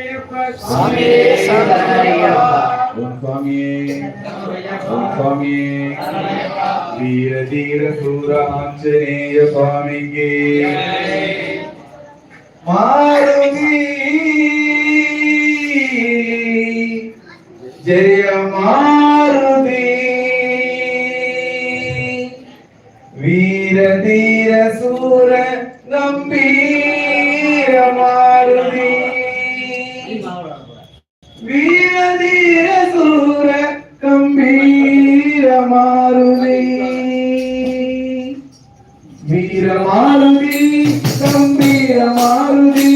சுவாமியே சரணமையப்பா. ஓம் சுவாமியே ஓம் சுவாமியே வீர தீர சூர ஆஞ்சநேய சுவாமிக்கு மாருதி ஜெய மாருதி வீர தீர சூர கம்பீர மாருதி வீர தீர சூர கம்பீர மாருதி வீர மாருதி கம்பீர மாருதி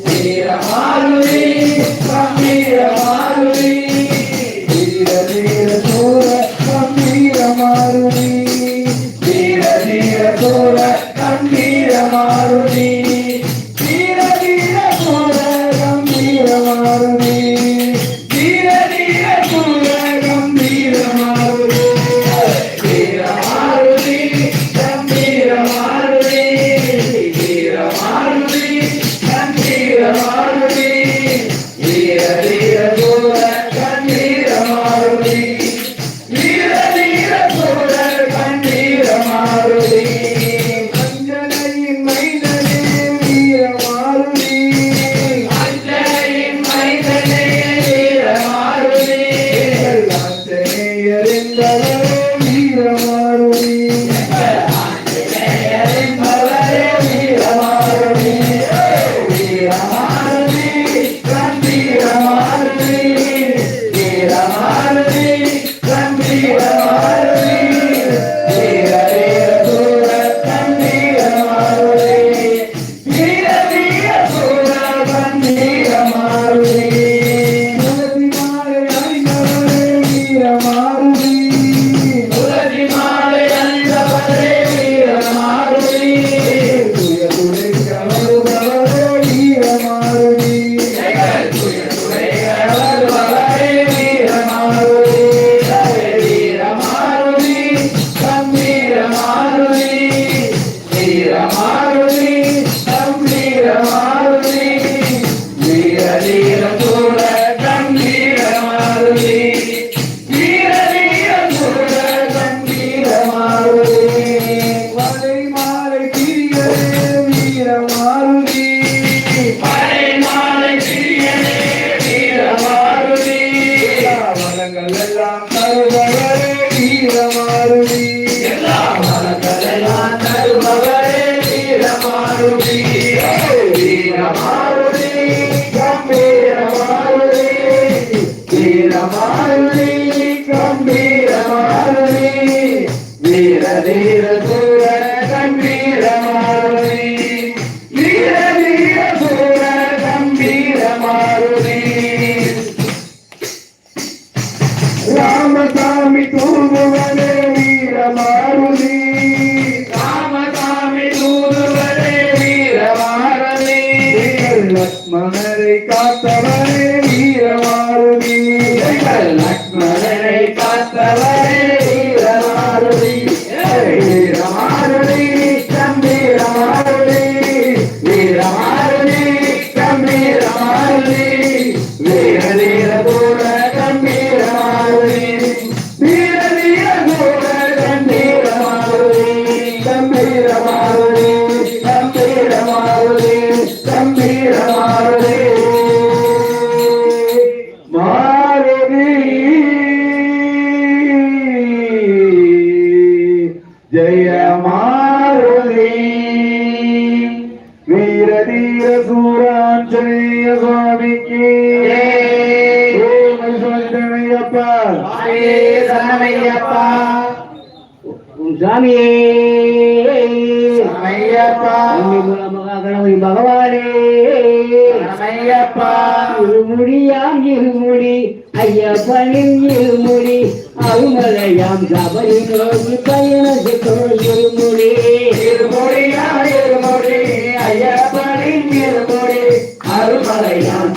வீர மாருதி கம்பீர மாருதி வீர தீர சூர கம்பீர மாருதி வீர தீர சூர கம்பீர மாருதி வீர தீர சூர கம்பீர மாருதி வீர தீர சூர கம்பீர மாருதி வீர மாருதி கம்பீர மாருதி வீர மாருதி கம்பீர மாருதி வீர தீர சூர கம்பீர மாருதி வீர தீர சூர கம்பீர மாருதி அஞ்சனையின் மைந்தனே வீர மாருதி அஞ்சனையின் மைந்தனே வீர மாருதி ஆஞ்சநேயரிந்தவரே வீர மாருதி ஆஞ்சநேயரிந்தவரே வீர மாருதி வீர மாருதி கம்பீர மாருதி வீர மாருதி கம்பீர மாருதி வீர தீர சூர கம்பீர மாருதி வீர தீர சூர கம்பீர மாருதி துளசி மாலை அணிந்தவரே வீர மாருதி துளசி மாலை அணிந்தவரே வீர மாருதி துய துடைக்க வருபவரே வீர மாருதி துய துடைக்க வருபவரே வீர மாருதி வீர மாருதி கம்பீர மாருதி வீர மாருதி கம்பீர மாருதி வீர தீர சூர கம்பீர மாருதி வீர தீர சூர கம்பீர மாருதி வலை மாலை பிரியரே வீர மாருதி வலை மாலை பிரியரே வீர மாருதி வளங்கள் எல்லாம் தருபவரே வீர மாருதி எல்லா வளங்கள் எல்லாம் தருபவரே வீர மாருதி வீர மாருதி கம்பீர மாருதி வீர மாருதி கம்பீர மாருதி வீர தீர சூர கம்பீர மாருதி வீர தீர சூர கம்பீர மாருதி ராமசாமி தூதுவரே வீர மாருதி ராமசாமி தூதுவரே வீர மாருதி லக்ஷ்மணரை காத்தவரே வீர மாருதி லக்ஷ்மணரை காத்தவரே வீர மாருதி வீர மாருதி கம்பீர மாருதி வீர மாருதி கம்பீர மாருதி வீர தீர சூர கம்பீர மாருதி வீர தீர சூர கம்பீர மாருதி கம்பீர மாருதி கம்பீர மாருதி கம்பீர மாருதி மாருதி ஜெய மாருதி வீர தீர சூர ஆஞ்சநேய சுவாமிக்கு சரணமையப்பா. சுவாமியே சரணமையப்பா. சுவாமியே சரணமையப்பா. கணபதி பகவானே சரணமையப்பா. இருமுடியாம் இருமுடி ஐயப்பனின் இருமுடி அருமலையாம் சபரி நோக்கி பயணத்துக்கு இருமுடி இருமுடியா இருமுடி ஐயப்பனின் இருமுடி அருமலையாம்